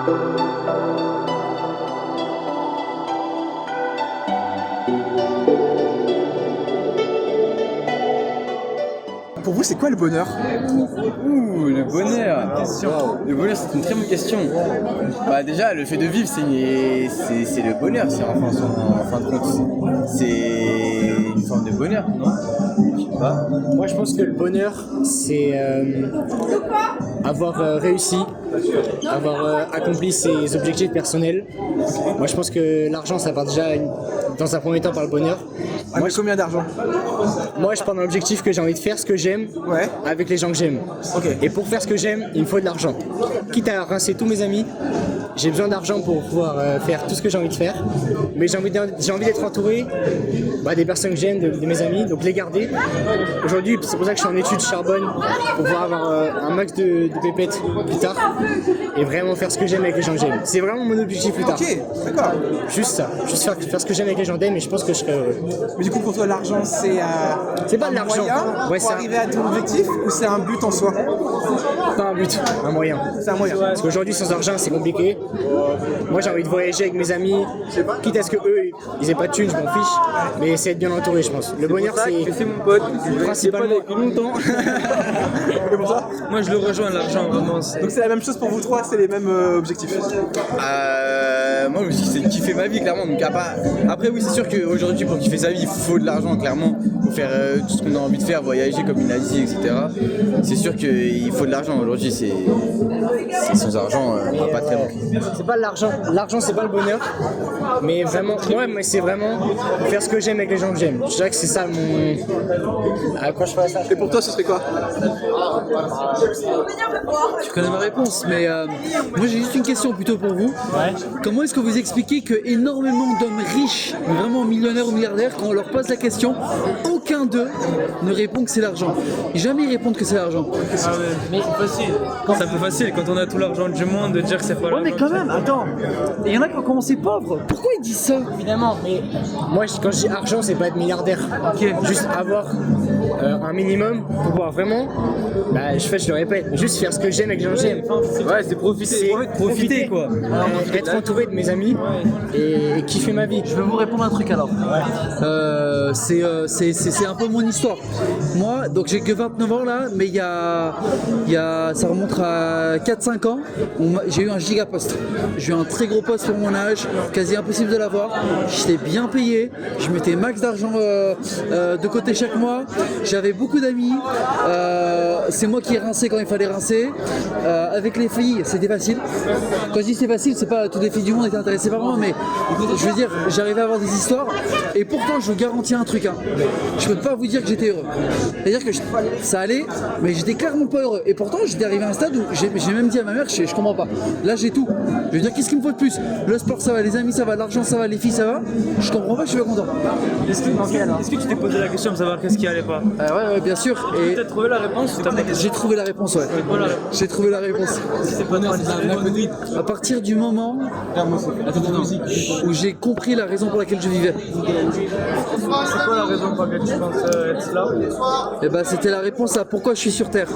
Pour vous, c'est quoi le bonheur? Le bonheur. Le bonheur, c'est une très bonne question. Bah déjà, le fait de vivre, c'est le bonheur. C'est en fin de compte, c'est une forme de bonheur, non? Je sais pas. Moi, je pense que le bonheur, c'est avoir réussi, avoir accompli ses objectifs personnels. Moi, je pense que l'argent, ça part déjà dans un premier temps par le bonheur. Moi, combien d'argent? Moi, je pars dans l'objectif que j'ai envie de faire ce que j'aime avec les gens que j'aime. Okay. Et pour faire ce que j'aime, il me faut de l'argent. Quitte à rincer tous mes amis, j'ai besoin d'argent pour pouvoir faire tout ce que j'ai envie de faire. Mais j'ai envie d'être entouré des personnes que j'aime, de mes amis, donc les garder. Aujourd'hui, c'est pour ça que je suis en études charbonne, pour pouvoir avoir un max de pépettes plus tard et vraiment faire ce que j'aime avec les gens que j'aime. C'est vraiment mon objectif plus tard. Ok, d'accord. Juste ça, juste faire ce que j'aime avec les gens que j'aime et je pense que je serai heureux. Mais du coup, pour toi, l'argent, c'est pas de l'argent pour arriver à ton objectif ou c'est un but en soi? Pas un but, un moyen. C'est un moyen. Parce qu'aujourd'hui, sans argent, c'est compliqué. Moi, j'ai envie de voyager avec mes amis, quitte à ce que eux, ils aient pas de thunes, je m'en fiche. Mais c'est être bien entouré, je pense. Le bonheur, c'est mon pote. principalement depuis longtemps. Et pour toi? Moi, je le rejoins, l'argent, vraiment. Donc c'est la même chose pour vous trois, c'est les mêmes objectifs? Moi aussi, c'est de kiffer ma vie, clairement. Donc, après, oui, c'est sûr qu'aujourd'hui, pour kiffer sa vie, il faut de l'argent, clairement. Pour faire tout ce qu'on a envie de faire, voyager comme il a dit, etc. C'est sûr qu'il faut de l'argent. Aujourd'hui, c'est sans argent, on va pas très loin. C'est pas l'argent. L'argent, c'est pas le bonheur. Mais vraiment, mais c'est vraiment faire ce que j'aime avec les gens que j'aime. Je dirais que c'est ça mon. Quand je fais ça. Et pour toi, ce serait quoi? Tu connais ma réponse, mais moi j'ai juste une question plutôt pour vous. Comment est-ce que vous expliquez que énormément d'hommes riches, mais vraiment millionnaires ou milliardaires, quand on leur pose la question, aucun d'eux ne répond que c'est l'argent. Jamais ils répondent que c'est l'argent. Ah ouais, mais c'est facile. C'est un peu facile quand on a tout l'argent du monde de dire que c'est pas l'argent. Ouais, mais quand même, attends. Il y en a qui ont commencé pauvres. Pourquoi ils disent ça? Évidemment, mais moi, quand je dis argent, c'est pas être milliardaire. Juste avoir un minimum pour pouvoir vraiment, je le répète, juste faire ce que j'aime avec les gens que j'aime. Ouais, c'est profiter quoi. Être entouré de mes amis et kiffer ma vie. Je vais vous répondre un truc alors. C'est un peu mon histoire. Moi, donc j'ai que 29 ans là, mais ça remonte à 4-5 ans. J'ai eu un gigaposte. J'ai eu un très gros poste pour mon âge, quasi impossible de l'avoir. J'étais bien payé, je mettais max d'argent de côté chaque mois. J'avais beaucoup d'amis. C'est moi qui rinçais quand il fallait rincer. Avec les filles, c'était facile. Quand je dis c'est facile, c'est pas toutes les filles du monde étaient intéressées par moi, mais je veux dire, j'arrivais à avoir des histoires. Et pourtant, je vous garantis un truc. Je peux pas vous dire que j'étais heureux. C'est-à-dire que ça allait, mais j'étais clairement pas heureux. Et pourtant, j'étais arrivé à un stade où j'ai même dit à ma mère, je comprends pas. Là, j'ai tout. Je veux dire, qu'est-ce qu'il me faut de plus? Le sport, ça va, les amis, ça va, l'argent, ça va, les filles, ça va. Je comprends pas, je suis pas content. Est-ce que tu t'es posé la question de savoir qu'est-ce qui allait pas? Ouais, bien sûr. Et tu as trouvé la réponse? j'ai trouvé la réponse, ouais. Voilà. J'ai trouvé la réponse. À partir du moment où j'ai compris la raison pour laquelle je vivais. C'est quoi la raison pour laquelle tu penses être là? Et c'était la réponse à pourquoi je suis sur Terre.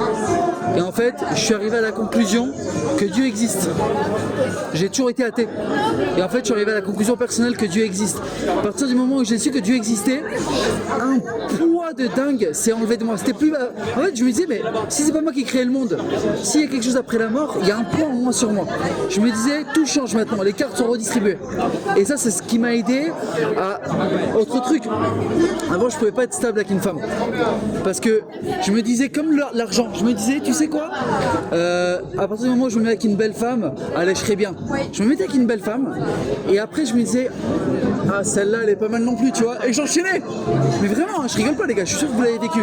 Et en fait, je suis arrivé à la conclusion que Dieu existe. J'ai toujours été athée. Et en fait, je suis arrivé à la conclusion personnelle que Dieu existe. À partir du moment où j'ai su que Dieu existait, un poids de dingue s'est enlevé de moi. C'était plus. En fait, je me disais, mais si c'est pas moi qui ai créé le monde, s'il y a quelque chose après la mort, il y a un poids en moins sur moi. Je me disais, tout change maintenant, les cartes sont redistribuées. Et ça, c'est ce qui m'a aidé à. Autre truc. Avant, je pouvais pas être stable avec une femme. Parce que je me disais, comme l'argent, je me disais, tu sais quoi, à partir du moment où je me mets avec une belle femme, allez, je serai bien. Je me mettais avec une belle femme, et après, je me disais, ah, celle-là, elle est pas mal non plus, tu vois, et j'enchaînais. Mais vraiment, je rigole pas, les gars, je suis sûr que vous l'avez vécu.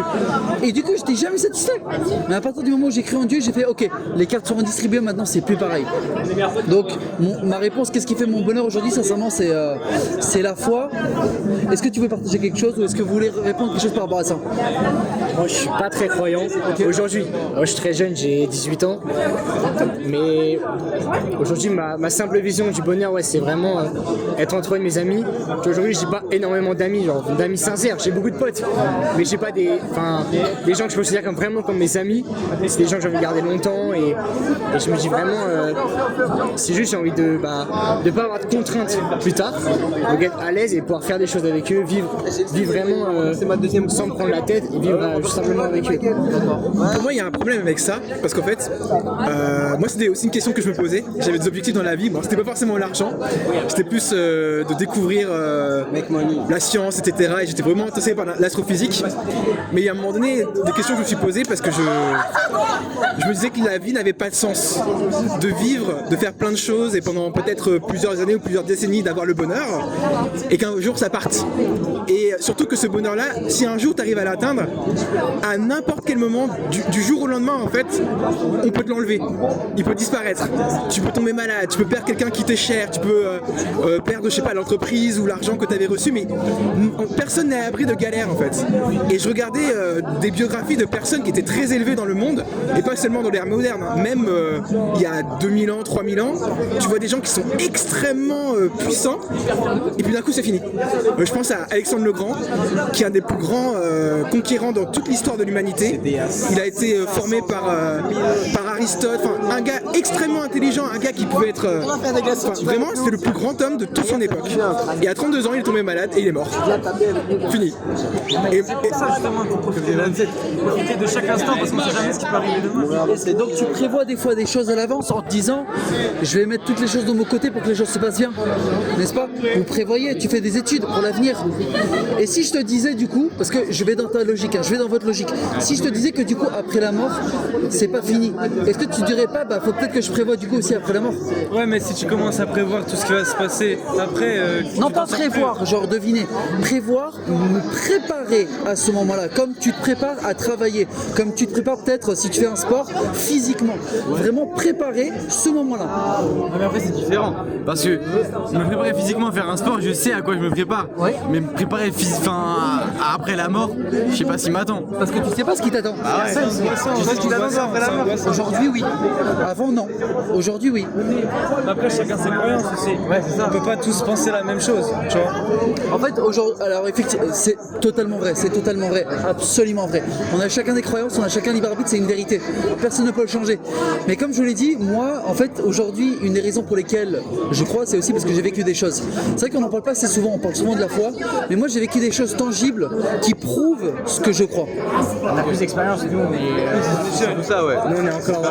Et du coup, j'étais jamais satisfait. Mais à partir du moment où j'ai cru en Dieu, j'ai fait, ok, les cartes sont redistribuées, maintenant, c'est plus pareil. Donc, ma réponse, qu'est-ce qui fait mon bonheur aujourd'hui, sincèrement, c'est la foi. Est-ce que tu veux partager quelque chose, ou est-ce que vous voulez répondre quelque chose par rapport à ça? Moi, je suis pas très croyant aujourd'hui. Je suis très jeune, j'ai 18 ans. Mais aujourd'hui, ma simple vision du bonheur, c'est vraiment être entouré de mes amis. Aujourd'hui, j'ai pas énormément d'amis, genre d'amis sincères. J'ai beaucoup de potes, mais j'ai pas des gens que je considère vraiment comme mes amis. C'est des gens que j'ai envie de garder longtemps et je me dis vraiment, c'est juste j'ai envie de pas avoir de contraintes plus tard, donc être à l'aise et pouvoir faire des choses avec eux, vivre vraiment sans me prendre la tête et vivre juste simplement avec eux. Pour moi, il y a un problème avec ça, parce qu'en fait, moi, c'était aussi une question que je me posais. J'avais des objectifs dans la vie. Bon, c'était pas forcément l'argent, c'était plus de découvrir la science, etc. Et j'étais vraiment intéressé par l'astrophysique. Mais il y a un moment donné, des questions que je me suis posées parce que je me disais que la vie n'avait pas de sens. De vivre, de faire plein de choses et pendant peut-être plusieurs années ou plusieurs décennies d'avoir le bonheur et qu'un jour ça parte. Et surtout que ce bonheur-là, si un jour tu arrives à l'atteindre, à n'importe quel moment, du jour au lendemain, en fait, on peut te l'enlever. Il peut disparaître. Tu peux tomber malade, tu peux perdre quelqu'un qui t'est cher, tu peux perdre, je sais pas, l'entreprise ou l'argent que tu avais reçu, mais personne n'est à l'abri de galère, en fait. Et je regardais des biographies de personnes qui étaient très élevées dans le monde, et pas seulement dans l'ère moderne, hein. Même il y a 2000 ans, 3000 ans, tu vois des gens qui sont extrêmement puissants, et puis d'un coup c'est fini. Je pense à Alexandre le Grand, qui est un des plus grands conquérants dans toute l'histoire de l'humanité. Il a été formé par Aristote, enfin, un gars extrêmement intelligent, un gars qui pouvait être... vraiment, c'était le plus grand homme de toute son époque. Et à 32 ans, il est tombé malade et il est mort. Fini. Et ça justement, il faut profiter de chaque instant parce qu'on sait jamais ce qui peut arriver demain. Et donc tu prévois des fois des choses à l'avance en te disant je vais mettre toutes les choses de mon côté pour que les choses se passent bien, n'est-ce pas? Vous prévoyez, tu fais des études pour l'avenir. Et si je te disais du coup, parce que je vais dans ta logique, hein, je vais dans votre logique, si je te disais que du coup après la mort, c'est pas fini, est-ce que tu dirais pas faut peut-être que je prévois du coup aussi après la mort? Ouais, mais si tu commences à prévoir tout ce qui va se passer après... Non, pas prévoir, genre deviner. Prévoir, me préparer à ce moment-là, comme tu te prépares à travailler, comme tu te prépares peut-être si tu fais un sport physiquement. Vraiment préparer ce moment-là. Mais après c'est différent, parce que me préparer physiquement à faire un sport, je sais à quoi je me prépare. Ouais. Mais me préparer après la mort, je sais pas s'il m'attend. Parce que tu sais pas ce qui t'attend. Ah ouais. Tu sais ce qui t'attend après la mort. Aujourd'hui, oui. Avant, non. Aujourd'hui, oui. Après, chacun ses croyances aussi. Ouais, c'est ça. On peut pas tous penser la même chose, tu vois. En fait, aujourd'hui, alors effectivement, c'est totalement vrai, absolument vrai. On a chacun des croyances, on a chacun libre arbitre, c'est une vérité. Personne ne peut le changer. Mais comme je vous l'ai dit, moi, en fait, aujourd'hui, une des raisons pour lesquelles je crois, c'est aussi parce que j'ai vécu des choses. C'est vrai qu'on n'en parle pas assez souvent, on parle souvent de la foi, mais moi, j'ai vécu des choses tangibles qui prouvent ce que je crois. On a plus d'expérience et nous on est... Tout ça, ouais. Nous on est encore...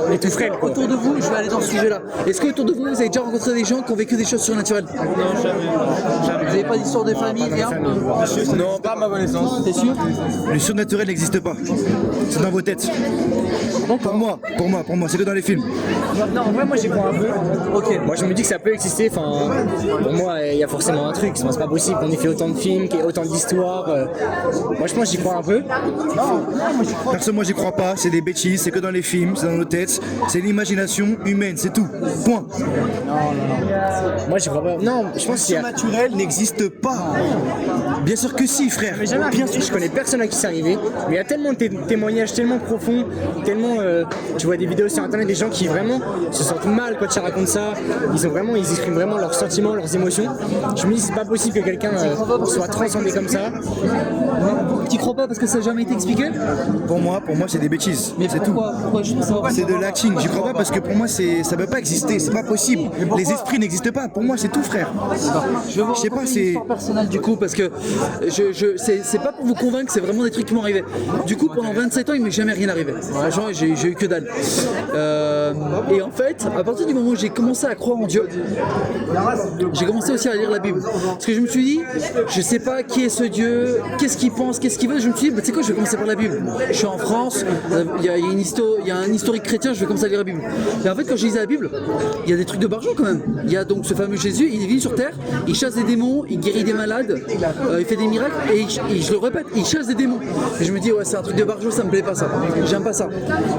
on est tout frais. Autour de vous, je vais aller dans ce sujet-là. Est-ce que autour de vous, vous avez déjà rencontré des gens qui ont vécu des choses surnaturelles? Non, jamais. Vous n'avez pas d'histoire de famille, rien? Non, pas à ma connaissance. T'es sûr? Le surnaturel n'existe pas. C'est dans vos têtes. Pour moi, c'est que dans les films. Non, en vrai, moi j'y crois un peu. Ok. Moi je me dis que ça peut exister. Enfin, pour moi, il y a forcément un truc. C'est pas possible qu'on ait fait autant de films, qu'il y ait autant d'histoires. Moi je pense que j'y crois un peu. Perso, moi j'y crois pas. C'est des bêtises. C'est que dans les films, c'est dans nos têtes. C'est l'imagination humaine, c'est tout. Point. Moi j'y crois pas. Non, je pense qu'il y a... Surnaturel n'existe pas. Bien sûr que si, frère. Bien sûr, je connais personne à qui c'est arrivé, mais il y a tellement de témoignages tellement profonds, tellement tu vois des vidéos sur internet des gens qui vraiment se sentent mal quand tu racontes ça, ils expriment vraiment leurs sentiments, leurs émotions. Je me dis c'est pas possible que quelqu'un soit transcendé comme ça. Tu crois pas parce que ça n'a jamais été expliqué? Pour moi, c'est des bêtises. Mais C'est tout. pourquoi juste pour savoir? C'est de l'acting. J'y crois pas parce que pour moi, ça peut pas exister. C'est pas possible. Les esprits n'existent pas. Pour moi, c'est tout, frère. Je vais vous sais pas, raconter c'est- une histoire personnelle du coup parce que c'est pas pour vous convaincre, c'est vraiment des trucs qui m'ont arrivé. Du coup pendant 27 ans il m'est jamais rien arrivé. Franchement j'ai eu que dalle. Et en fait à partir du moment où j'ai commencé à croire en Dieu, j'ai commencé aussi à lire la Bible. Parce que je me suis dit, je sais pas qui est ce Dieu, qu'est-ce qu'il pense, qu'est-ce qu'il veut. Je me suis dit, tu sais quoi, je vais commencer par la Bible. Je suis en France, il y a un historique chrétien, je vais commencer à lire la Bible. Et en fait quand je lisais la Bible, il y a des trucs de barjot quand même. Il y a donc ce fameux Jésus, il est venu sur terre, il chasse des démons, il guérit des malades, il fait des miracles et je le répète, il chasse des démons. Et je me dis ouais c'est un truc de barjot, ça me plaît pas ça, j'aime pas ça.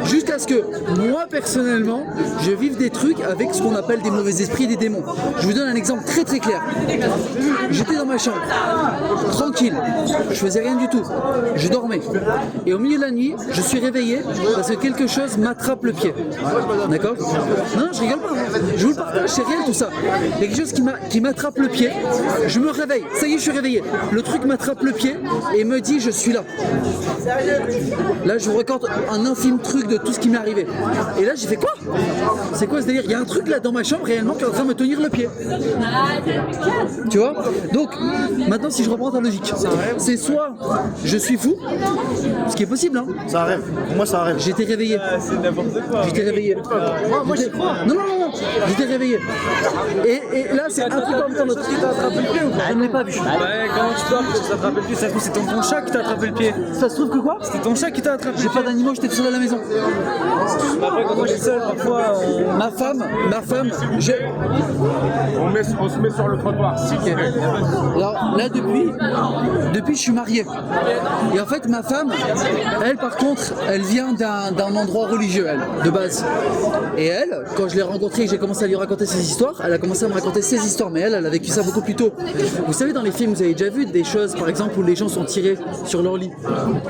Jusqu'à ce que moi personnellement, je vive des trucs avec ce qu'on appelle des mauvais esprits, des démons. Je vous donne un exemple très très clair. J'étais dans ma chambre, tranquille, je faisais rien du tout, je dormais. Et au milieu de la nuit, je suis réveillé parce que quelque chose m'attrape le pied. D'accord? Non, je rigole pas. Je vous le partage, c'est réel tout ça. Il y a quelque chose qui m'attrape le pied. Je me réveille. Ça y est, je suis réveillé. Le truc m'attrape le pied et me dit je suis là. Là, je vous raconte un infime truc de tout ce qui m'est arrivé. Et là, j'ai fait quoi? C'est quoi ce délire? Il y a un truc là dans ma chambre réellement qui est en train de me tenir le pied. Tu vois? Donc, maintenant, si je reprends ta logique, c'est soit je suis fou, ce qui est possible, hein. C'est un rêve. Pour moi, c'est un rêve. J'étais réveillé. C'est n'importe quoi. J'étais réveillé. Moi j'y crois. Non, j'étais réveillé. Et là, c'est un truc en même temps l'autre. Je ne l'ai pas vu. Ouais, comment tu dors que tu t'as attrapé le pied? Ça se trouve, c'est ton chat qui t'a attrapé le pied. Ça se trouve que quoi? C'est ton chat qui t'a attrapé J'ai le pied. pas d'animaux, j'étais tout seul à la maison. Après, quand on est seul, parfois. Ma femme, On se met sur le trottoir. alors là depuis je suis marié. Et en fait ma femme, elle par contre, elle vient d'un endroit religieux, elle, de base. Et elle, quand je l'ai rencontrée et que j'ai commencé à lui raconter ses histoires, elle a commencé à me raconter ses histoires, mais elle a vécu ça beaucoup plus tôt. Vous savez, dans les films, vous avez déjà vu des choses, par exemple, où les gens sont tirés sur leur lit.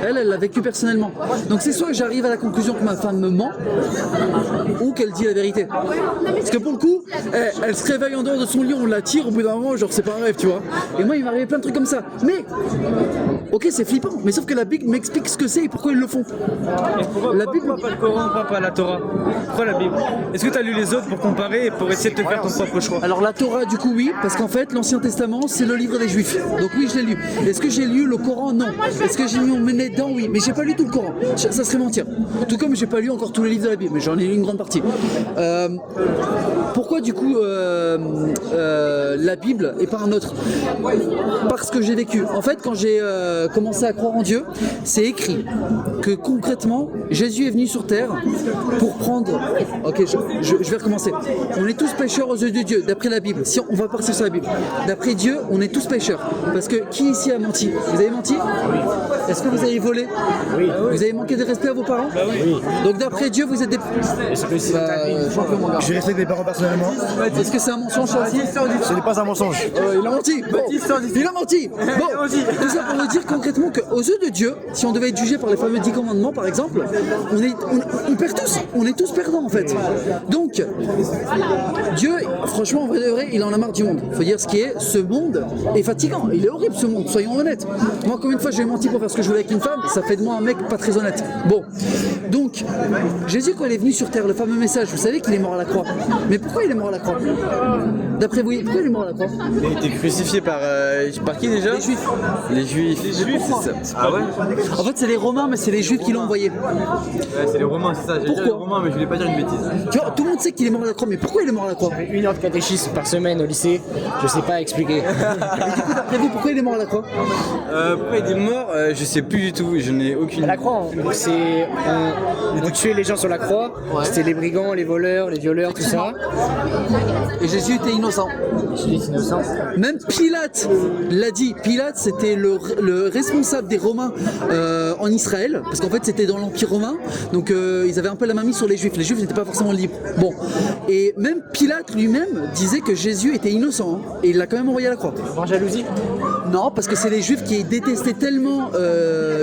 Elle l'a vécu personnellement. Donc c'est soit que j'arrive à la conclusion que ma femme me ment, ou qu'elle dit la vérité. Parce que pour le coup, elle se réveille en dehors de son lit, on la tire, au bout d'un moment, genre c'est pas un rêve, tu vois. Et moi, il m'est arrivé plein de trucs comme ça. Mais, ok, c'est flippant, mais sauf que la Bible m'explique ce que c'est et pourquoi ils le font. Et pourquoi, La Bible- pourquoi pas le Coran, pourquoi pas la Torah? Pourquoi la Bible? Est-ce que tu as lu les autres pour comparer et pour essayer de te faire ton propre choix? Alors la Torah du coup oui, parce qu'en fait l'Ancien Testament c'est le livre des Juifs. Donc oui je l'ai lu. Est-ce que j'ai lu le Coran? Non. Est-ce que j'ai mis mon nez dedans? Oui. Mais j'ai pas lu tout le Coran. Ça serait mentir. Tout comme j'ai pas lu encore tous les livres de la Bible, mais j'en ai lu une grande partie. Pourquoi du coup la Bible et pas un autre? Parce que j'ai vécu. En fait quand j'ai commencé à croire en Dieu, c'est écrit que concrètement Jésus est venu sur terre pour prendre... Ok, je vais recommencer. On est tous pécheurs aux yeux de Dieu, d'après la Bible. Si on va partir sur la Bible. D'après Dieu, on est tous pécheurs. Parce que qui ici a menti? Vous avez menti? Est-ce que vous avez volé? Oui. Vous avez manqué de respect à vos parents? Oui. Donc d'après Dieu, vous êtes des... champion, mon gars. Je respecte mes parents personnellement. Est-ce que c'est un mensonge ça aussi? Ce n'est pas un mensonge. Il a menti. Bon. Il a menti. Bon, tout ça pour nous dire concrètement qu'aux yeux de Dieu, si on devait être jugé par les fameux 10 commandements par exemple, on perd tous. On est tous perdants en fait. Donc, Dieu, franchement, en vrai de vrai, il en a marre du monde. Faut dire ce qui est, ce monde est fatigant. Il est horrible ce monde, soyons honnêtes. Moi, combien de fois j'ai menti pour faire ce que je voulais avec une femme, ça fait de moi un mec pas très honnête. Bon, donc, Jésus, quand il est venu sur terre, le fameux message, vous savez qu'il est mort à la croix. Mais pourquoi il est mort à la croix? D'après vous, pourquoi il est mort à la croix? Il a été crucifié par qui déjà? Les Juifs. Les Juifs, c'est ça. Ah ouais? En fait, c'est les Romains, mais c'est les Juifs qui l'ont envoyé. Ouais, c'est les Romains, c'est ça. J'ai dit Pourquoi les Romains, mais je voulais pas dire une bêtise. Tu vois, tout le monde sait qu'il est mort à la croix, mais pourquoi il est mort à la croix? 1 heure de catéchisme par semaine au lycée, je sais pas expliquer. Et du coup, d'après vous, pourquoi il est mort à la croix? Pourquoi il est mort? Je sais plus du tout, je n'ai aucune. À la croix, hein. C'est on tuait les gens sur la croix. Ouais. C'était les brigands, les voleurs, les violeurs, tout ça. Et Jésus était innocent. Jésus est innocent. Même Pilate l'a dit. Pilate, c'était le responsable des Romains en Israël, parce qu'en fait, c'était dans l'Empire romain. Donc, ils avaient un peu la main mise sur les Juifs. Les Juifs n'étaient pas forcément libres. Bon. Et même Pilate lui-même disait que Jésus était innocent. Hein, et il l'a quand même envoyé à la croix. Par jalousie. Non, parce que c'est les Juifs qui détestaient tellement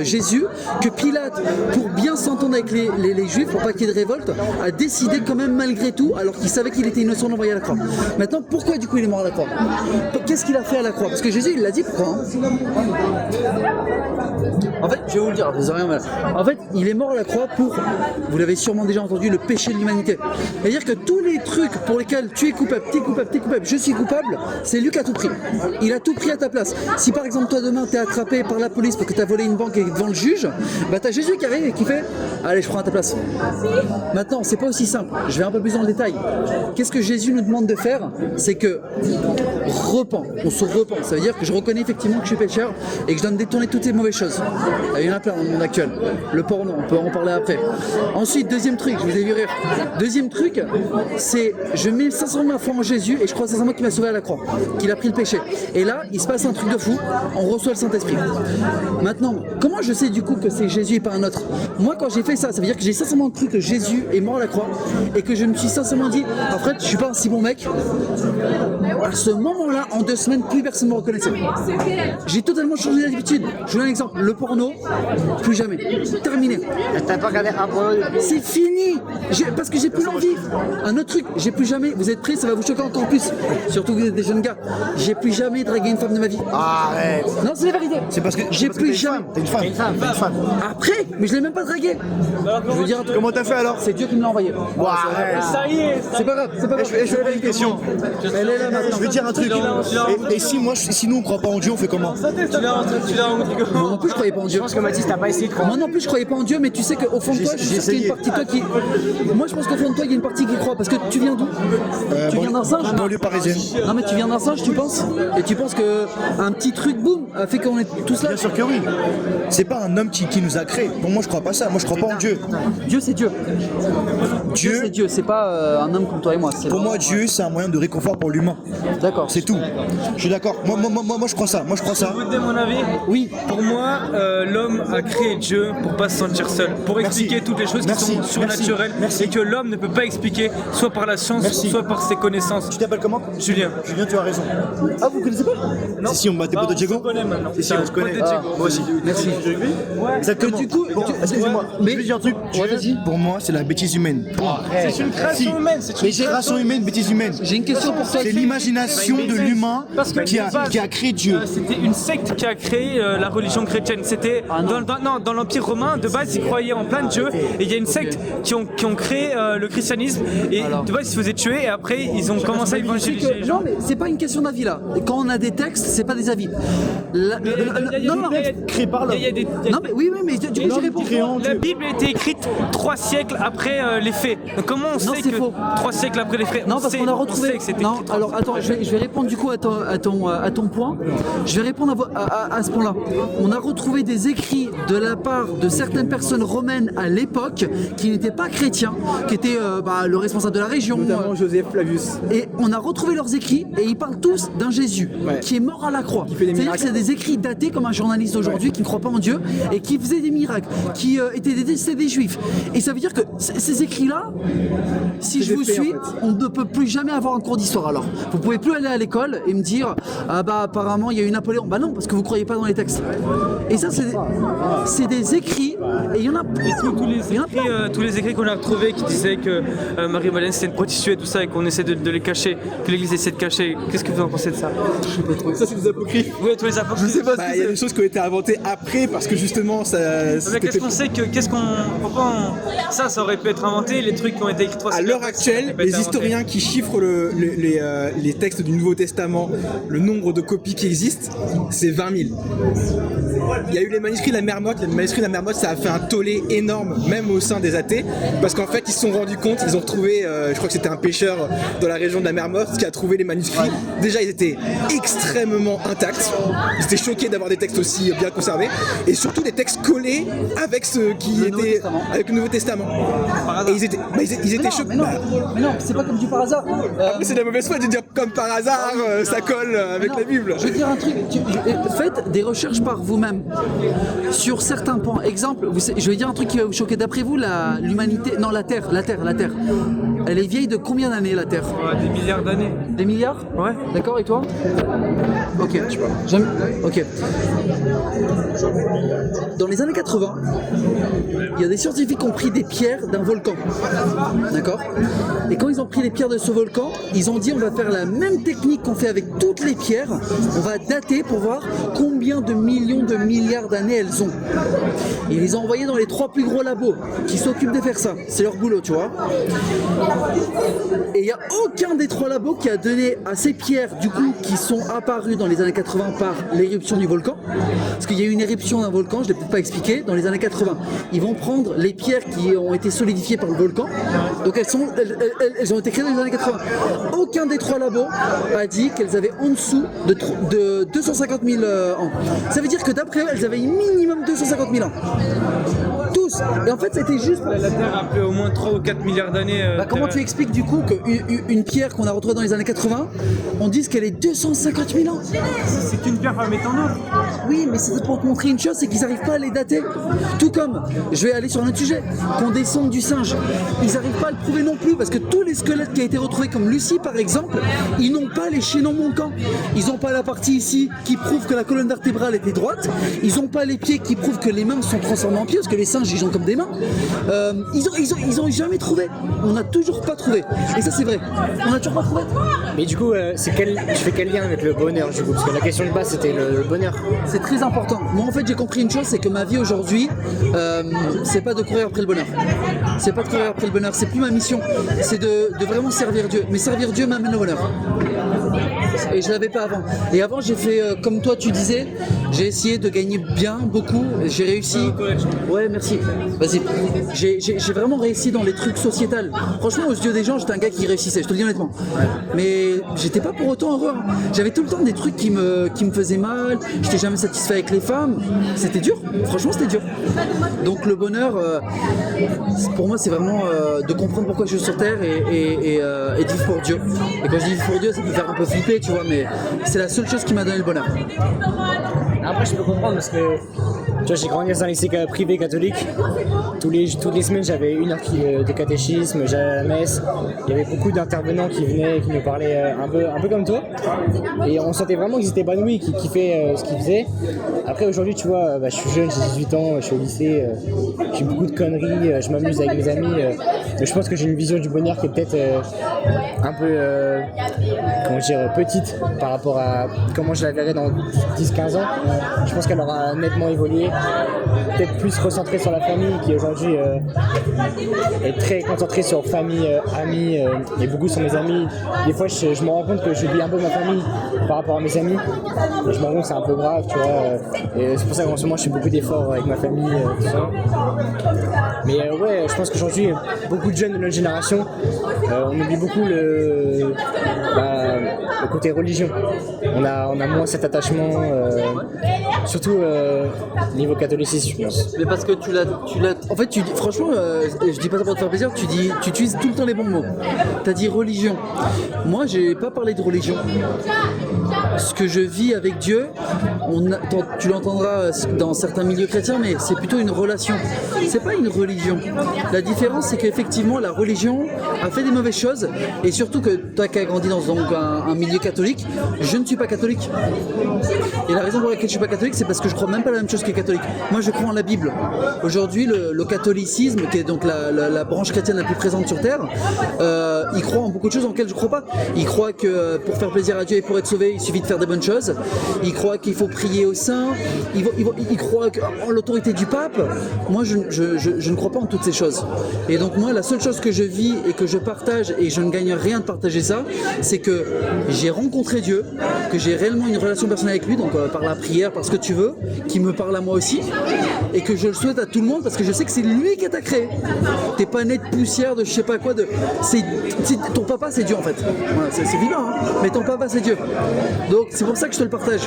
Jésus que Pilate, pour bien s'entendre avec les Juifs, pour pas qu'il y ait de révolte, a décidé quand même malgré tout, alors qu'il savait qu'il était innocent, d'envoyer à la croix. Maintenant, pourquoi du coup il est mort à la croix? Qu'est-ce qu'il a fait à la croix? Parce que Jésus, il l'a dit pourquoi. Hein. En fait, je vais vous le dire, vous avez rien mal. En fait, il est mort à la croix pour, vous l'avez sûrement déjà entendu, le péché de l'humanité. C'est-à-dire que tous les trucs pour lesquels tu es coupable, t'es coupable, t'es coupable, je suis coupable, c'est lui qui a tout pris. Il a tout pris à ta place. Si par exemple toi demain t'es attrapé par la police parce que t'as volé une banque et devant le juge, bah t'as Jésus qui arrive et qui fait allez, je prends à ta place. Maintenant, c'est pas aussi simple. Je vais un peu plus dans le détail. Qu'est-ce que Jésus nous demande de faire? C'est que repent. On se repent. Ça veut dire que je reconnais effectivement que je suis pécheur et que je dois me détourner de toutes ces mauvaises choses. Il y en a plein dans le monde actuel. Le porno, on peut en parler après. Ensuite, deuxième truc, je vous ai vu rire. Deuxième truc, c'est je mets sincèrement ma foi en Jésus et je crois sincèrement qu'il m'a sauvé à la croix, qu'il a pris le péché. Et là, il se passe un truc de fou. fou, on reçoit le Saint-Esprit. Maintenant, comment je sais du coup que c'est Jésus et pas un autre? Moi, quand j'ai fait ça, ça veut dire que j'ai sincèrement cru que Jésus est mort à la croix et que je me suis sincèrement dit, en fait, je suis pas un si bon mec. À ce moment-là, en 2 semaines, plus personne ne me reconnaissait. J'ai totalement changé d'habitude. Je vous donne un exemple, le porno, plus jamais. Terminé. T'as pas regardé un porno depuis? C'est fini. Parce que j'ai plus l'envie. Un autre truc, j'ai plus jamais, vous êtes prêts, ça va vous choquer encore plus. Surtout que vous êtes des jeunes gars. J'ai plus jamais dragué une femme de ma vie. Arrête. Non, c'est la vérité. C'est parce que j'ai parce que plus t'as jamais. une femme. T'as une femme. Après, mais je l'ai même pas dragué. Je veux dire un truc. Comment t'as fait alors? C'est Dieu qui me l'a envoyé. Arrête. Ça y est, C'est pas grave, c'est pas grave. Je vais poser une question. Elle est là maintenant. Je vais dire un truc. Et si nous on croit pas en Dieu, on fait comment? Moi non plus je croyais pas en Dieu. Je pense que Mathis, t'as pas essayé de croire. Moi non plus je croyais pas en Dieu, mais tu sais qu'au fond de toi, je suis sûr qu'il y a une partie de toi qui. Moi je pense qu'au fond de toi, il y a une partie qui croit. Parce que tu viens d'où? Tu viens d'un singe? Banlieue parisienne. Non mais tu viens d'un singe, tu penses? Et tu penses que un petit truc boum a fait qu'on est tous là? Bien sûr que oui. C'est pas un homme qui nous a créés. Pour moi, je crois pas ça. Moi, je crois pas en Dieu. Dieu c'est Dieu. Dieu, C'est Dieu, c'est pas un homme comme toi et moi. pour moi, Dieu, c'est un moyen de réconfort pour l'humain. D'accord. C'est tout. Je suis d'accord. Moi, je crois ça. Moi, je crois ça. vous donner mon avis? Oui. Pour moi, l'homme a créé Dieu pour pas se sentir seul, pour expliquer toutes les choses Merci. qui sont surnaturelles Merci. et que l'homme ne peut pas expliquer, soit par la science, Merci. soit par ses connaissances. Tu t'appelles comment? Julien. Julien, tu as raison. Ah, vous connaissez pas? Si, on battait pote de Diego. On se connaît maintenant. Si, on se connaît. Pote de Diego. Moi aussi. Merci. Exactement. Du coup, Bon, excusez-moi. mais- Je vais dire un truc. Ouais, Dieu, vas-y. pour moi, c'est la bêtise humaine. C'est une création humaine. C'est une Création humaine, bêtise humaine. J'ai une question pour toi. C'est l'imagination de l'humain Parce que qui de base, a créé Dieu. C'était une secte qui a créé la religion chrétienne. C'était dans l'Empire romain, de base, ils croyaient en plein de dieux. Et il y a une secte qui ont créé le christianisme. Et de base, ils se faisaient tuer. Et après, ils ont commencé à évangéliser les gens. Non mais c'est pas une question d'avis là. Quand on a des textes, c'est pas des avis. Non, non, Créé par l'homme. non mais oui mais du coup j'y réponds. La Bible a été écrite 3 siècles après les faits. Donc comment on Non, sait c'est que faux. 3 siècles après les faits? Non, parce qu'on a retrouvé. Non, alors attends, je vais répondre du coup à ton point. Je vais répondre à ce point-là. On a retrouvé des écrits de la part de certaines personnes romaines à l'époque qui n'étaient pas chrétiens, qui étaient le responsable de la région. Notamment Joseph Flavius. Et on a retrouvé leurs écrits et ils parlent tous d'un Jésus qui est mort à la croix. fait des C'est-à-dire que miracles. c'est des écrits datés comme un journaliste d'aujourd'hui qui ne croit pas en Dieu et qui faisait des miracles, qui étaient des juifs. Et ça veut dire que ces écrits-là, si je des vous faits, suis, en fait. on ne peut plus jamais avoir un cours d'histoire alors. Vous pouvez plus aller à l'école et me dire ah bah apparemment il y a eu Napoléon. Bah non, parce que vous croyez pas dans les textes. Et ça c'est des écrits et il y en a Tous les écrits qu'on a retrouvés qui disaient que Marie-Madeleine c'était une prostituée, tout ça, et qu'on essaie de les cacher, que l'église essaie de cacher. Qu'est-ce que vous en pensez de ça? Ça, c'est des apocryphes. Oui, tous les apôtres. Je sais pas. Il y a des choses qui ont été inventées après parce que justement ça. Mais qu'est-ce qu'on sait que. Ça aurait pu être inventé, les trucs qui ont été écrits 3 À siècles l'heure après, ça actuelle, aurait pas les été inventé. historiens qui chiffrent les textes du Nouveau Testament, le nombre de copies qui existent, c'est 20 000. Il y a eu les manuscrits de la Mère Morte. Les manuscrits de la Mère Morte, ça a fait un tollé énorme, même au sein des athées, parce qu'en fait, ils se sont rendus compte, ils ont retrouvé, je crois que c'était un pêcheur dans la région de la Mère Morte qui a trouvé les manuscrits. Déjà, ils étaient extrêmement intacts. Ils étaient choqués d'avoir des textes aussi bien conservés, et surtout des textes collés avec ceux qui Le Nouveau étaient Testament. avec le Nouveau Testament. Et ils étaient choqués. mais non, c'est pas comme du par hasard. Après, c'est de la mauvaise foi de dire comme par hasard, ça colle avec Non, la Bible. Je vais dire un truc, faites des recherches par vous-même sur certains points. Exemple, je vais dire un truc qui va vous choquer. D'après vous, l'humanité, non la Terre, elle est vieille de combien d'années la Terre? Des milliards d'années. Des milliards? Ouais. D'accord, et toi? Ok. Ok. Dans les années 80, il y a des scientifiques qui ont pris des pierres d'un volcan. D'accord? Et quand ils ont pris les pierres de ce volcan, ils ont dit on va faire la même technique qu'on fait avec toutes les pierres. On va dater pour voir combien de millions de milliards d'années elles ont. Et ils les ont envoyés dans les 3 plus gros labos qui s'occupent de faire ça. C'est leur boulot, tu vois. Et il n'y a aucun des 3 labos qui a donné à ces pierres, du coup, qui sont apparues dans les années 80 par l'éruption du volcan. Parce qu'il y a eu une éruption d'un volcan, je ne l'ai peut-être pas expliqué, dans les années 80. Ils vont prendre les pierres qui ont été solidifiées par le volcan. Donc elles ont été créées dans les années 80. Aucun des 3 labos a dit qu'elles avaient en dessous de 250 000 ans. Ça veut dire que d'après eux, elles avaient minimum 250 000 ans. Tous. Et en fait, c'était juste pour... La Terre a fait au moins 3 ou 4 milliards d'années. comment tu expliques du coup qu'une pierre qu'on a retrouvée dans les années 80, on dise qu'elle est 250 000 ans? C'est qu'une pierre parmi tant d'autres. Oui, mais c'est pour te montrer une chose, c'est qu'ils n'arrivent pas à les dater. Tout comme, je vais aller sur un autre sujet, qu'on descende du singe. Ils n'arrivent pas à le prouver non plus, parce que tous les squelettes qui ont été retrouvés, comme Lucie par exemple, ils n'ont pas les chaînons manquants. Ils n'ont pas la partie ici qui prouve que la colonne vertébrale était droite. Ils n'ont pas les pieds qui prouvent que les mains sont transformées en pieds, parce que les singes, ils ont comme des mains. Ils ont jamais trouvé. On n'a toujours pas trouvé. Et ça, c'est vrai. On n'a toujours pas trouvé. Mais du coup, tu fais quel lien avec le bonheur du coup? Parce que la question de base c'était le bonheur. C'est très important. Moi en fait j'ai compris une chose, c'est que ma vie aujourd'hui, c'est pas de courir après le bonheur. C'est pas de courir après le bonheur, c'est plus ma mission. C'est de vraiment servir Dieu. Mais servir Dieu m'amène au bonheur. Et je l'avais pas avant. Et avant j'ai fait comme toi tu disais, j'ai essayé de gagner bien, beaucoup, j'ai réussi. Ouais merci, vas-y. J'ai vraiment réussi dans les trucs sociétals. Franchement aux yeux des gens j'étais un gars qui réussissait, je te le dis honnêtement. Mais j'étais pas pour autant heureux. J'avais tout le temps des trucs qui me faisaient mal, j'étais jamais satisfait avec les femmes. C'était dur, franchement c'était dur. Donc le bonheur, pour moi c'est vraiment de comprendre pourquoi je suis sur Terre et de vivre pour Dieu. Et quand je dis vivre pour Dieu ça peut faire un peu flipper tu vois, mais c'est la seule chose qui m'a donné le bonheur. Après je peux comprendre parce que tu vois, j'ai grandi dans un lycée privé catholique. Toutes les semaines j'avais 1 heure de catéchisme, j'allais à la messe. Il y avait beaucoup d'intervenants qui venaient, qui nous parlaient un peu comme toi. Et on sentait vraiment qu'ils étaient épanouis, qu'ils kiffaient ce qu'ils faisaient. Après aujourd'hui tu vois, je suis jeune, j'ai 18 ans, je suis au lycée, j'ai beaucoup de conneries, je m'amuse avec mes amis. Mais je pense que j'ai une vision du bonheur qui est peut-être un peu petite par rapport à comment je la verrais dans 10-15 ans. Je pense qu'elle aura nettement évolué, peut-être plus recentrée sur la famille qui aujourd'hui est très concentrée sur famille, amis et beaucoup sur mes amis. Des fois je me rends compte que j'oublie un peu ma famille par rapport à mes amis et je me rends compte que c'est un peu grave tu vois, et c'est pour ça qu'en ce moment je fais beaucoup d'efforts avec ma famille, tout ça. Mais ouais, je pense qu'aujourd'hui beaucoup de jeunes de notre génération on oublie beaucoup le côté religion. On a moins cet attachement, surtout niveau catholicisme, je pense. Mais parce que tu l'as. En fait, tu dis, franchement, je dis pas ça pour te faire plaisir, tu utilises tout le temps les bons mots. Tu as dit religion. Moi, j'ai pas parlé de religion. Ce que je vis avec Dieu, tu l'entendras dans certains milieux chrétiens, mais c'est plutôt une relation. C'est pas une religion. La différence, c'est qu'effectivement, la religion a fait des mauvaises choses, et surtout que toi qui as grandi dans un milieu catholique, je ne suis pas catholique. Et la raison pour laquelle je suis pas catholique, c'est parce que je crois même pas la même chose que catholique. Moi, je crois en la Bible. Aujourd'hui, le catholicisme, qui est donc la branche chrétienne la plus présente sur Terre, il croit en beaucoup de choses en lesquelles je crois pas. Il croit que pour faire plaisir à Dieu et pour être sauvé, il suffit de faire des bonnes choses. Il croit qu'il faut prier au saint. Il croit en l'autorité du pape. Moi, je ne crois pas en toutes ces choses. Et donc moi, la seule chose que je vis et que je partage, et je ne gagne rien de partager ça, c'est que j'ai rencontré Dieu, que j'ai réellement une relation personnelle avec lui, donc par la prière, par ce que tu veux, qui me parle à moi aussi, et que je le souhaite à tout le monde parce que je sais que c'est lui qui t'a créé. T'es pas né de poussière, de je sais pas quoi, ton papa c'est Dieu en fait. Voilà, c'est évident, hein, mais ton papa c'est Dieu. Donc c'est pour ça que je te le partage.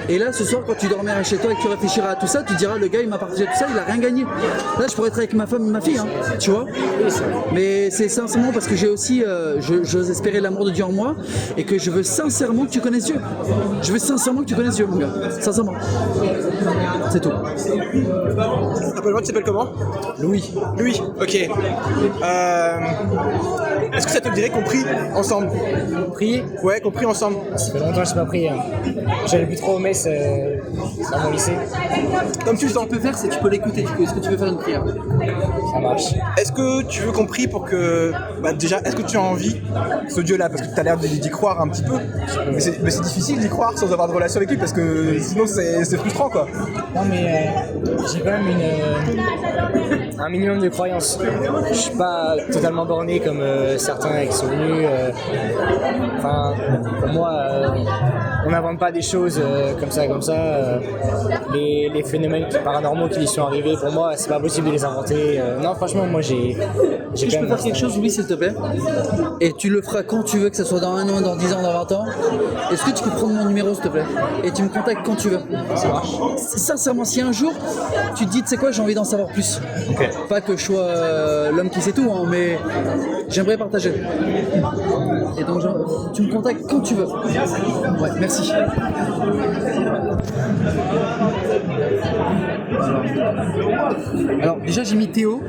Et là ce soir quand tu dormiras chez toi et que tu réfléchiras à tout ça, tu diras le gars il m'a partagé tout ça, il a rien gagné. Là je pourrais être avec ma femme et ma fille, hein, tu vois. Mais c'est sincèrement parce que j'ai aussi, j'ose espérer l'amour de Dieu en moi et que je veux sincèrement que tu connaisses Dieu. Je veux sincèrement que tu connaisses Dieu mon gars, sincèrement. C'est tout. Rappelle-moi, tu t'appelles comment? Louis. Louis, ok. Est-ce que ça te dirait qu'on prie ensemble? Prier? Ouais, qu'on prie ensemble. Ça fait longtemps que je n'ai pas prié. J'allais plus trop aux messes dans mon lycée. Comme tu le Ce que sens. tu peux faire, c'est que tu peux l'écouter. Est-ce que tu veux faire une prière? Ça marche. Est-ce que tu veux qu'on prie pour que... déjà, est-ce que tu as envie, ce Dieu-là, parce que tu as l'air d'y croire un petit peu, mais c'est difficile d'y croire sans avoir de relation avec lui, parce que sinon c'est frustrant, quoi. Non mais j'ai quand même un minimum de croyance. Je suis pas totalement borné comme certains qui sont venus. Enfin, pour moi, on n'invente pas des choses comme ça. Les phénomènes paranormaux qui y sont arrivés, pour moi, c'est pas possible de les inventer. Non, franchement, moi j'ai Est-ce que je peux faire quelque chose, oui, s'il te plaît? Et tu le feras quand tu veux, que ce soit dans 1 an, dans 10 ans, dans 20 ans. Est-ce que tu peux prendre mon numéro, s'il te plaît? Et tu me contactes quand tu veux. Ça marche. Sincèrement, si un jour, tu te dis, tu sais quoi, j'ai envie d'en savoir plus. Okay. Pas que je sois l'homme qui sait tout, hein, mais j'aimerais partager. Et donc, tu me contactes quand tu veux. Ouais, merci. Alors déjà j'ai mis Théo.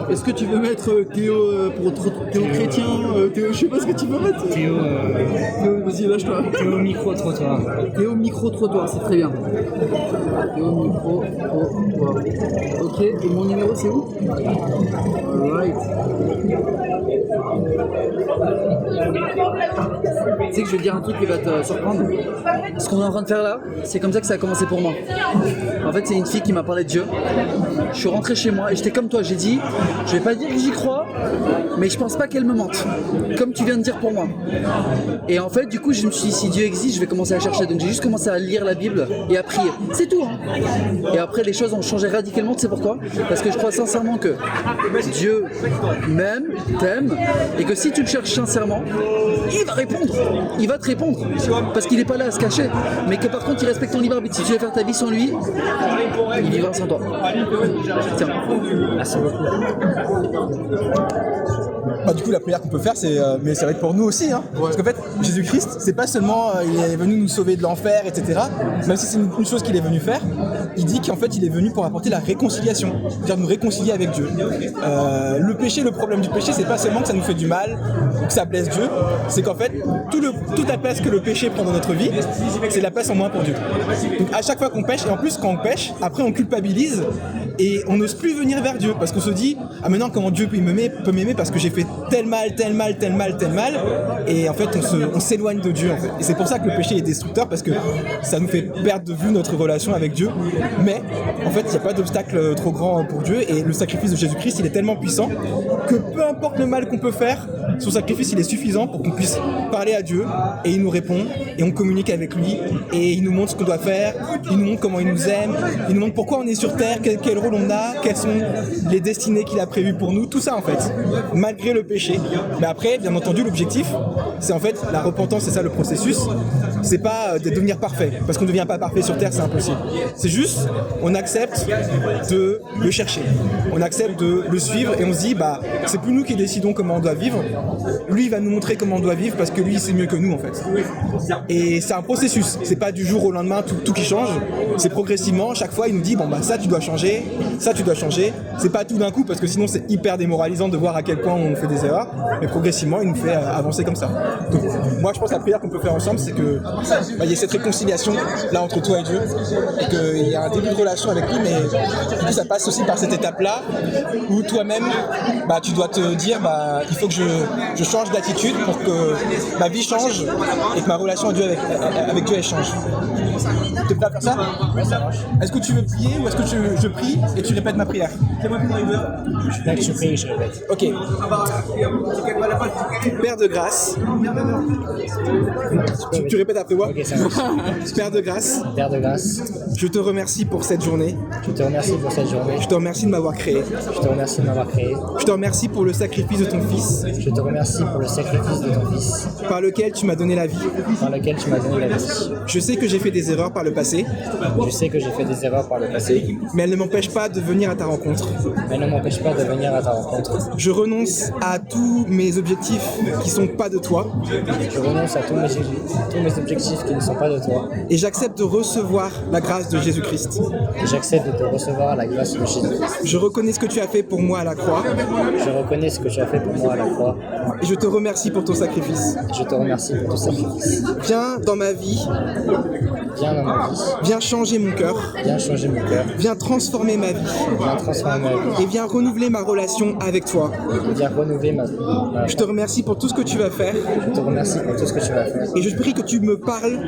Est-ce que tu veux mettre Théo pour Théo chrétien Théo, je sais pas ce que tu veux mettre. Théo, vas-y lâche-toi. Théo micro-trottoir. Théo micro-trottoir, c'est très bien. Théo micro-trottoir. Ok, et mon numéro c'est où? Alright. Tu sais que je vais te dire un truc qui va te surprendre. Ce qu'on est en train de faire là, c'est comme ça que ça a commencé pour moi. En fait, c'est une fille qui m'a parlé de Dieu. Je suis rentré chez moi et j'étais comme toi, j'ai dit, je vais pas dire que j'y crois, mais je pense pas qu'elle me mente. Comme tu viens de dire pour moi. Et en fait, du coup, je me suis dit, si Dieu existe, je vais commencer à chercher. Donc j'ai juste commencé à lire la Bible et à prier. C'est tout, hein. Et après, les choses ont changé radicalement. Tu sais pourquoi? Parce que je crois sincèrement que Dieu m'aime, t'aime, et que si tu le cherches sincèrement, il va répondre. Il va te répondre. Parce qu'il n'est pas là à se cacher. Mais que par contre, il respecte ton libre arbitre. Si tu veux faire ta vie sans lui, il vivra sans toi. Tiens. Merci beaucoup. Bah, du coup, la prière qu'on peut faire, c'est, mais ça va être pour nous aussi, hein. Ouais. Parce qu'en fait, Jésus-Christ, c'est pas seulement il est venu nous sauver de l'enfer, etc. Même si c'est une chose qu'il est venu faire, il dit qu'en fait, il est venu pour apporter la réconciliation, c'est-à-dire nous réconcilier avec Dieu. Le péché, le problème du péché, c'est pas seulement que ça nous fait du mal ou que ça blesse Dieu, c'est qu'en fait, toute la place que le péché prend dans notre vie, c'est la place en moins pour Dieu. Donc à chaque fois qu'on pêche, et en plus quand on pêche, après on culpabilise et on n'ose plus venir vers Dieu parce qu'on se dit ah maintenant comment Dieu peut m'aimer parce que j'ai fait tel mal, et en fait on s'éloigne de Dieu en fait. Et c'est pour ça que le péché est destructeur, parce que ça nous fait perdre de vue notre relation avec Dieu. Mais en fait il n'y a pas d'obstacle trop grand pour Dieu, et le sacrifice de Jésus-Christ il est tellement puissant que peu importe le mal qu'on peut faire, son sacrifice il est suffisant pour qu'on puisse parler à Dieu, et il nous répond et on communique avec lui et il nous montre ce qu'on doit faire, il nous montre comment il nous aime, il nous montre pourquoi on est sur terre, quel rôle on a, quelles sont les destinées qu'il a prévues pour nous, tout ça en fait, malgré le péché. Mais après, bien entendu, l'objectif, c'est en fait la repentance, c'est ça le processus, c'est pas de devenir parfait, parce qu'on ne devient pas parfait sur terre, c'est impossible. C'est juste, on accepte de le chercher, on accepte de le suivre et on se dit, bah, c'est plus nous qui décidons comment on doit vivre, lui il va nous montrer comment on doit vivre parce que lui c'est mieux que nous en fait. Et c'est un processus, c'est pas du jour au lendemain tout qui change, c'est progressivement, chaque fois il nous dit bon bah ça tu dois changer, c'est pas tout d'un coup parce que sinon c'est hyper démoralisant de voir à quel point on fait des erreurs, mais progressivement il nous fait avancer comme ça. Donc moi je pense que la prière qu'on peut faire ensemble c'est que il y ait cette réconciliation là entre toi et Dieu, et qu'il y a un début de relation avec lui, mais du coup ça passe aussi par cette étape là où toi-même bah, tu dois te dire bah, il faut que je change d'attitude pour que ma vie change et que ma relation avec Dieu elle change. T'es prêt à faire ça? Ouais, ça marche. Est-ce que tu veux prier ou est-ce que je prie et tu répètes ma prière? Je prie et je répète. Ok. Père de grâce. Tu répètes après moi? Ok, ça marche. Père de grâce. Père de grâce. Je te remercie pour cette journée. Je te remercie pour cette journée. Je te remercie de m'avoir créé. Je te remercie de m'avoir créé. Je te remercie pour le sacrifice de ton Fils. Je te remercie pour le sacrifice de ton Fils. Par lequel tu m'as donné la vie. Par lequel tu m'as donné la vie. Je sais que j'ai fait des erreurs par le passé. Je sais que j'ai fait des erreurs par le passé. Mais elles ne m'empêchent pas de venir à ta rencontre. Mais elles ne m'empêchent pas de venir à ta rencontre. Je renonce à tous mes objectifs qui sont pas de toi. Je renonce à tous mes objectifs qui ne sont pas de toi. Et j'accepte de recevoir la grâce de Jésus-Christ. Et j'accepte de te recevoir la grâce de Jésus-Christ. Je reconnais ce que tu as fait pour moi à la croix. Je reconnais ce que tu as fait pour moi à la croix. Et je te remercie pour ton sacrifice. Je te remercie pour ton sacrifice. Viens dans ma vie. Viens dans ma vie. Viens changer mon cœur. Viens changer mon cœur. Viens transformer ma vie. Viens transformer ma vie. Et viens renouveler ma relation avec toi. Et viens renouveler ma vie. Je te remercie pour tout ce que tu vas faire. Je te remercie pour tout ce que tu vas faire. Et je prie que tu me parles.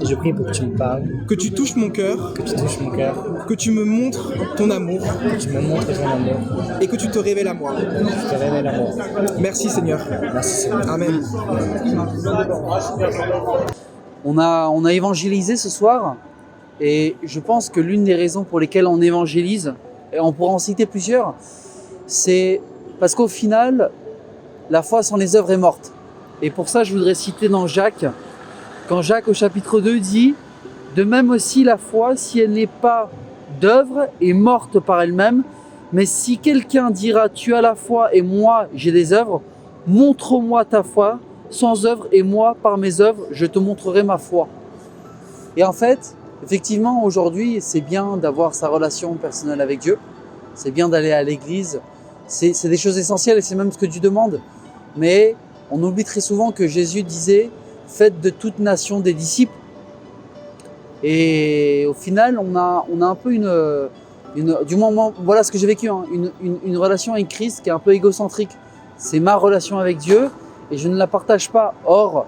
Et je prie pour que tu me parles. Que tu touches mon cœur. Que tu touches mon cœur. Que tu me montres ton amour. Que tu me montres ton amour. Et que tu te révèles à moi. Que tu te révèles à moi. Merci Seigneur. Merci Seigneur. Amen. On a évangélisé ce soir, et je pense que l'une des raisons pour lesquelles on évangélise, et on pourra en citer plusieurs, c'est Parce qu'au final, la foi sans les œuvres est morte. Et pour ça, je voudrais citer dans Jacques, quand Jacques au chapitre 2 dit « De même aussi la foi, si elle n'est pas d'œuvre, est morte par elle-même. Mais si quelqu'un dira « Tu as la foi et moi j'ai des œuvres, montre-moi ta foi sans œuvre et moi par mes œuvres, je te montrerai ma foi. » Et en fait, effectivement, aujourd'hui, c'est bien d'avoir sa relation personnelle avec Dieu. C'est bien d'aller à l'église. C'est des choses essentielles et c'est même ce que Dieu demande. Mais on oublie très souvent que Jésus disait « Faites de toute nation des disciples ». Et au final, on a un peu du moment, voilà ce que j'ai vécu, hein, une relation avec Christ qui est un peu égocentrique. C'est ma relation avec Dieu et je ne la partage pas. Or,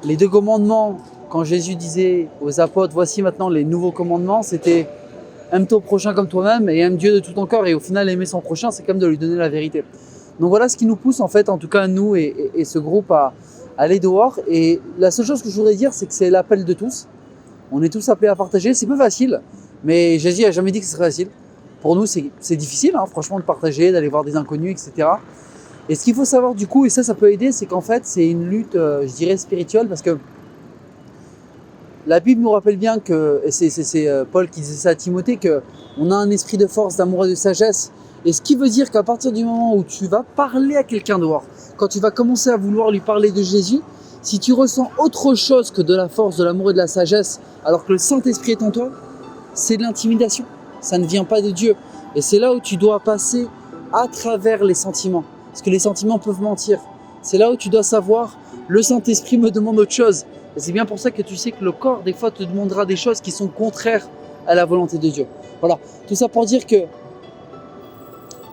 les 2 commandements, quand Jésus disait aux apôtres, voici maintenant les nouveaux commandements, c'était aime ton prochain comme toi-même et aime Dieu de tout ton corps. Et au final, aimer son prochain, c'est comme de lui donner la vérité. Donc voilà ce qui nous pousse en fait, en tout cas nous et ce groupe à aller dehors. Et la seule chose que je voudrais dire, c'est que c'est l'appel de tous. On est tous appelés à partager. C'est pas facile, mais Jésus a jamais dit que ce serait facile. Pour nous, c'est difficile, hein, franchement, de partager, d'aller voir des inconnus, etc. Et ce qu'il faut savoir du coup, et ça peut aider, c'est qu'en fait, c'est une lutte, je dirais, spirituelle, parce que la Bible nous rappelle bien que, et c'est Paul qui disait ça à Timothée, qu'on a un esprit de force, d'amour et de sagesse. Et ce qui veut dire qu'à partir du moment où tu vas parler à quelqu'un dehors, quand tu vas commencer à vouloir lui parler de Jésus, si tu ressens autre chose que de la force, de l'amour et de la sagesse, alors que le Saint-Esprit est en toi, c'est de l'intimidation. Ça ne vient pas de Dieu. Et c'est là où tu dois passer à travers les sentiments. Parce que les sentiments peuvent mentir. C'est là où tu dois savoir, le Saint-Esprit me demande autre chose. Et c'est bien pour ça que tu sais que le corps, des fois, te demandera des choses qui sont contraires à la volonté de Dieu. Voilà. Tout ça pour dire que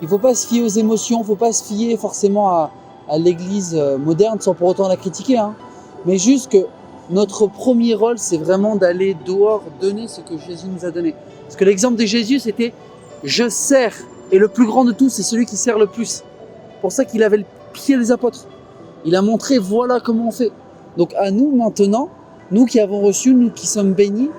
il ne faut pas se fier aux émotions, il ne faut pas se fier forcément à l'église moderne sans pour autant la critiquer, hein. Mais juste que notre premier rôle, c'est vraiment d'aller dehors, donner ce que Jésus nous a donné. Parce que l'exemple de Jésus, c'était « je sers ». Et le plus grand de tous, c'est celui qui sert le plus. C'est pour ça qu'il avait le pied des apôtres. Il a montré « voilà comment on fait ». Donc à nous maintenant, nous qui avons reçu, nous qui sommes bénis,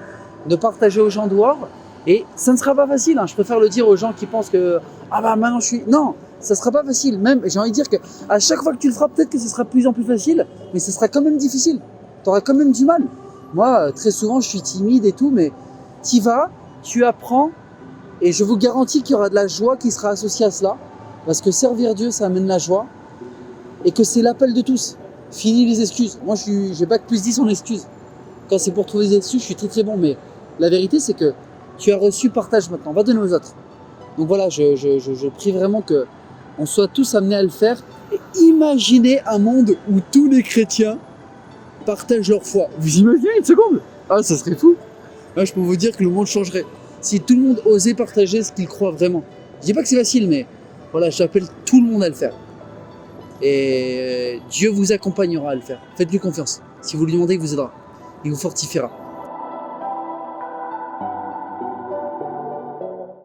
de partager aux gens dehors. Et ça ne sera pas facile, hein. Je préfère le dire aux gens qui pensent que « ah bah maintenant je suis… » Non, ça ne sera pas facile. Même, j'ai envie de dire qu'à chaque fois que tu le feras, peut-être que ce sera de plus en plus facile, mais ce sera quand même difficile. Tu auras quand même du mal. Moi, très souvent, je suis timide et tout, mais tu y vas, tu apprends, et je vous garantis qu'il y aura de la joie qui sera associée à cela, parce que servir Dieu, ça amène la joie, et que c'est l'appel de tous. Fini les excuses. Moi, j'ai bac plus 10 en excuses. Quand c'est pour trouver des excuses, je suis très très bon, mais la vérité, c'est que tu as reçu, partage maintenant, va donner aux autres. Donc voilà, je prie vraiment que on soit tous amenés à le faire. Et imaginez un monde où tous les chrétiens partagent leur foi. Vous imaginez une seconde? Ah, ça serait fou. Ah, je peux vous dire que le monde changerait. Si tout le monde osait partager ce qu'il croit vraiment. Je dis pas que c'est facile, mais voilà, j'appelle tout le monde à le faire. Et Dieu vous accompagnera à le faire. Faites-lui confiance. Si vous lui demandez, il vous aidera. Il vous fortifiera.